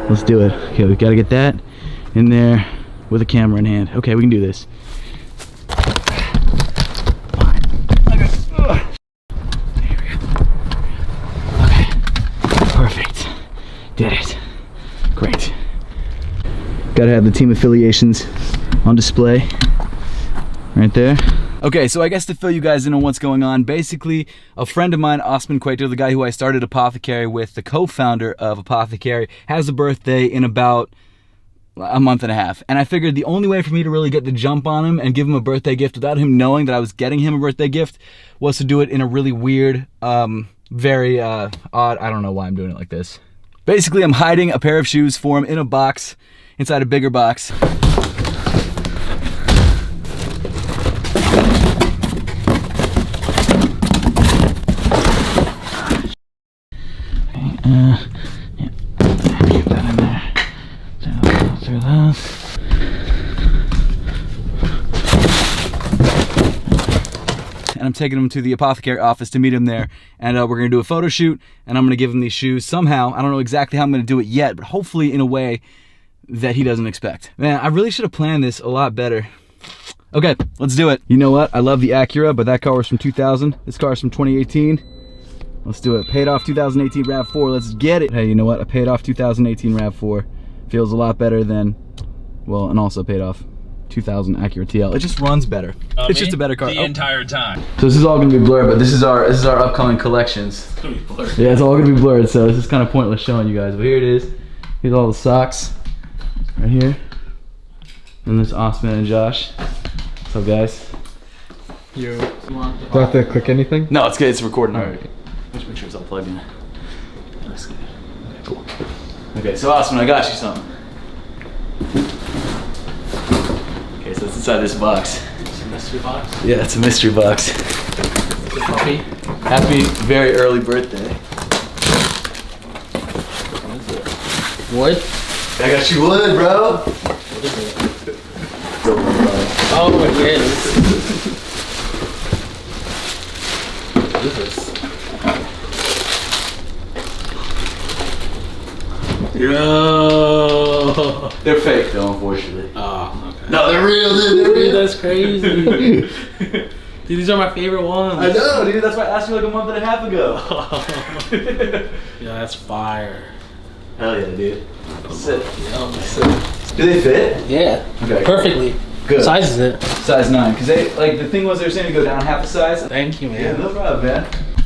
Let's do it. Okay, we gotta get that in there with a camera in hand. Okay, we can do this. Perfect. Did it. Great. Gotta have the team affiliations on display right there. Okay, so I guess to fill you guys in on what's going on, basically a friend of mine, Osman, the guy who I started Apothecary with, the co-founder of Apothecary, has a birthday in about a month and a half. And I figured the only way for me to really get the jump on him and give him a birthday gift without him knowing that I was getting him a birthday gift was to do it in a really weird, very odd, I don't know why I'm doing it like this. Basically, I'm hiding a pair of shoes for him in a box, inside a bigger box. Yeah, keep that in there. Through that. And I'm taking him to the Apothecary office to meet him there, and we're gonna do a photo shoot, and I'm gonna give him these shoes somehow. I don't know exactly how I'm gonna do it yet, but hopefully in a way that he doesn't expect. Man, I really should have planned this a lot better. Okay, let's do it. You know what? I love the Acura, but that car was from 2000. This car is from 2018. Let's do it. Paid off 2018 RAV4. Let's get it. Hey, you know what? I paid off 2018 RAV4. Feels a lot better than, well, and also paid off 2000 Acura TL. It just runs better. It's just a better car. The entire time. So this is all gonna be blurred, but this is our upcoming collections. It's gonna be blurred. Yeah, it's all gonna be blurred, so this is kind of pointless showing you guys. But here it is. Here's all the socks right here. And there's Osman and Josh. What's up, guys? Do I have to click anything? No, it's good. It's recording. All right. Just make sure it's all plugged in. That's good. Okay, cool. Okay, so Osman, I got you something. Okay, so it's inside this box. It's a mystery box. Yeah, it's a mystery box. Puppy. Happy very early birthday. Wood? I got you wood, bro. What is it? Oh, Oh, it is. What is this? Yo! they're fake though, unfortunately. Oh, okay. No, they're real, dude. They're real. Dude, that's crazy. Dude, these are my favorite ones. I know, dude. That's why I asked you like a month and a half ago. Yeah, that's fire. Hell yeah, dude. Sit. Yeah, Do they fit? yeah. Okay. Perfectly. Good. Size is it? Size 9. Because they, like, the thing was they were saying to go down half a size. Thank you, man. Yeah, no problem, man.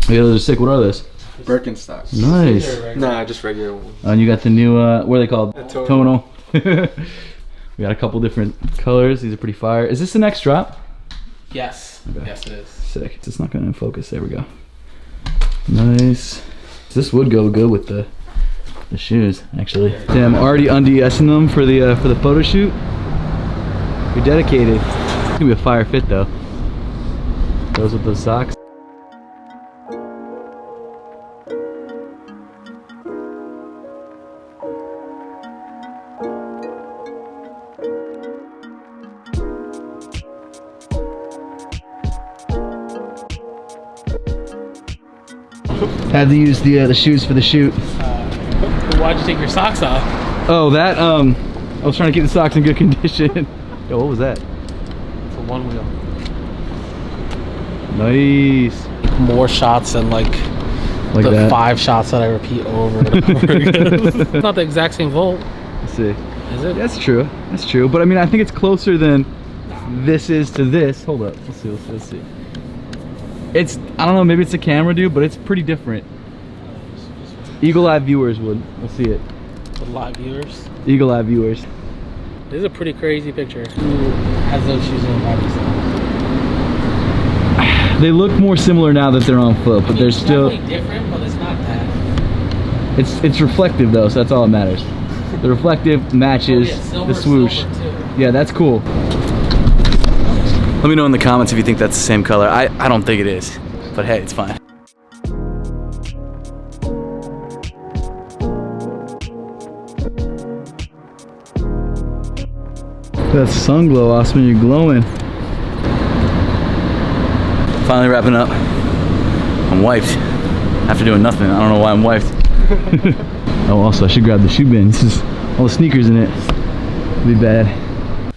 Yeah, those are sick. What are those? Birkenstocks. Nice. Nah, just regular ones. And you got the new, what are they called? Tonal. We got a couple different colors. These are pretty fire. Is this the next drop? Yes. Okay. Yes, it is. Sick. It's not going to focus. There we go. Nice. This would go good with the shoes, actually. Damn, already undressing them for the photo shoot. You're dedicated. It's gonna be a fire fit though. Goes with those socks. Had to use the shoes for the shoot. Why'd you take your socks off? Oh, that I was trying to keep the socks in good condition. Yo, what was that? It's a one wheel. Nice. More shots than like Like the that. 5 shots that I repeat over and over again. It's not the exact same volt, Let's see. is it? That's true. That's true. But I mean, I think it's closer than this is to this. Hold up. Let's see. Let's see. It's, I don't know, maybe it's the camera, dude, but it's pretty different. Eagle Eye viewers will see it. The live viewers. Eagle Eye viewers. This is a pretty crazy picture. Who has those shoes on Adidas? They look more similar now that they're on foot, but they're It's still. definitely different, but it's not that. It's reflective though, so that's all that matters. The reflective matches the swoosh. Silver too. Yeah, that's cool. Let me know in the comments if you think that's the same color. I don't think it is, but hey, it's fine. That sun glow, Osman, you're glowing. Finally wrapping up. I'm wiped. After doing nothing, I don't know why I'm wiped. Oh, also I should grab the shoe bin. This is all the sneakers in it. It'll be bad.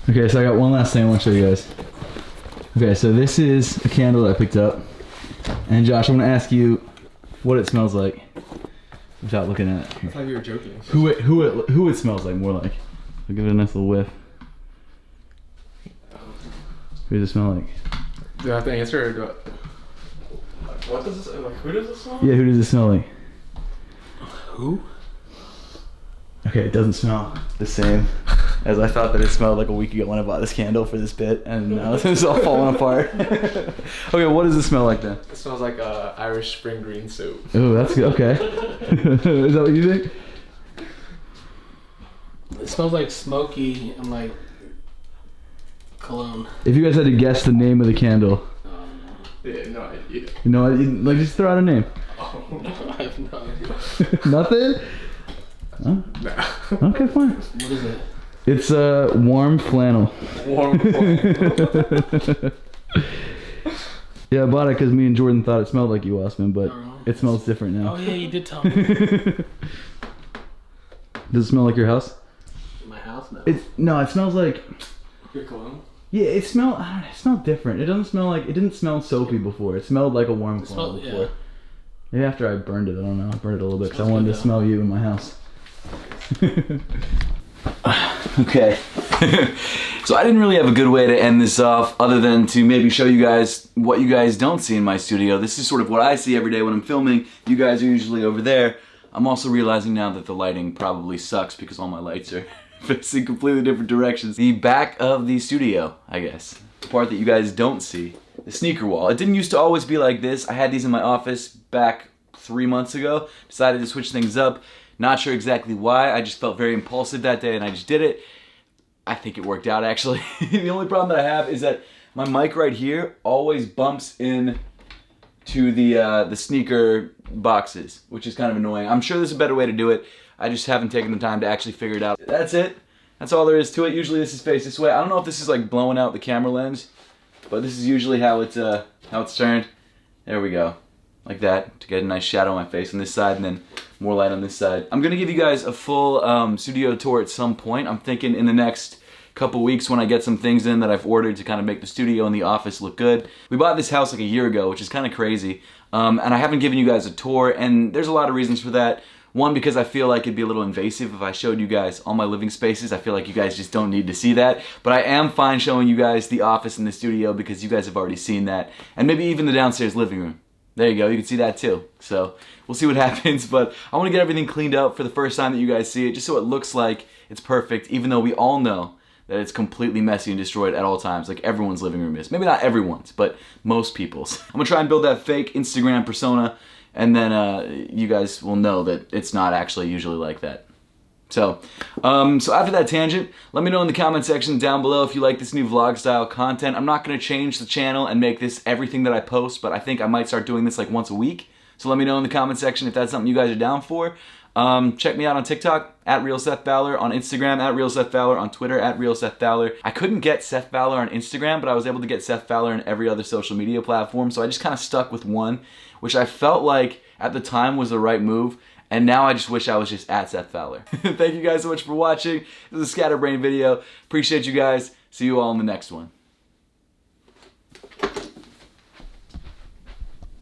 Okay, so I got one last thing I want to show you guys. Okay, so this is a candle that I picked up. And Josh, I'm gonna ask you what it smells like without looking at it. I thought you were joking. Who it smells like, more like. I'll give it a nice little whiff. Who does it smell like? Do I have to answer or do I... What does this, like, who does it smell like? Yeah, who does it smell like? Who? Okay, it doesn't smell the same as I thought that it smelled like a week ago when I bought this candle for this bit, and now it's all falling apart. Okay, what does it smell like then? It smells like Irish spring green soup. Oh, that's good. Okay. Is that what you think? It smells like smoky and like cologne. If you guys had to guess the name of the candle. Yeah, no idea. You know, like just throw out a name. Oh, No, I have no idea. Nothing? Huh? nah. Okay, fine. What is it? It's warm flannel. Warm. Yeah, I bought it because me and Jordan thought it smelled like you, Osman, but it smells different now. Oh yeah, you did tell me. Does it smell like your house? My house now. No, it smells like. Your cologne? Yeah, it smelled different. It doesn't smell like, it didn't smell soapy before. It smelled like a warm flannel before. Yeah. Maybe after I burned it, I don't know. I burned it a little bit because I Smells wanted good, to smell you in my house. Okay. So I didn't really have a good way to end this off other than to maybe show you guys what you guys don't see in my studio. This is sort of what I see every day when I'm filming. You guys are usually over there. I'm also realizing now that the lighting probably sucks because all my lights are facing completely different directions. The back of the studio, I guess. The part that you guys don't see. The sneaker wall. It didn't used to always be like this. I had these in my office back 3 months ago. Decided to switch things up. Not sure exactly why. I just felt very impulsive that day and I just did it. I think it worked out actually. The only problem that I have is that my mic right here always bumps in to the sneaker boxes, which is kind of annoying. I'm sure there's a better way to do it. I just haven't taken the time to actually figure it out. That's it. That's all there is to it. Usually this is faced this way. I don't know if this is like blowing out the camera lens, but this is usually how it's turned. There we go. Like that, to get a nice shadow on my face on this side and then more light on this side. I'm gonna give you guys a full studio tour at some point. I'm thinking in the next couple weeks when I get some things in that I've ordered to kind of make the studio and the office look good. We bought this house like a year ago, which is kind of crazy. And I haven't given you guys a tour, and there's a lot of reasons for that. One, because I feel like it'd be a little invasive if I showed you guys all my living spaces. I feel like you guys just don't need to see that. But I am fine showing you guys the office and the studio because you guys have already seen that. And maybe even the downstairs living room. There you go, you can see that too. So we'll see what happens, but I want to get everything cleaned up for the first time that you guys see it, just so it looks like it's perfect, even though we all know that it's completely messy and destroyed at all times, like everyone's living room is. Maybe not everyone's, but most people's. I'm gonna try and build that fake Instagram persona, and then you guys will know that it's not actually usually like that. So after that tangent, let me know in the comment section down below if you like this new vlog style content. I'm not going to change the channel and make this everything that I post, but I think I might start doing this like once a week. So let me know in the comment section if that's something you guys are down for. Check me out on TikTok, @RealSethFowler, on Instagram, @RealSethFowler, on Twitter, @RealSethFowler. I couldn't get Seth Fowler on Instagram, but I was able to get Seth Fowler on every other social media platform, so I just kind of stuck with one, which I felt like at the time was the right move. And now I just wish I was just @Seth Fowler. Thank you guys so much for watching. This is a Scatterbrain video. Appreciate you guys. See you all in the next one.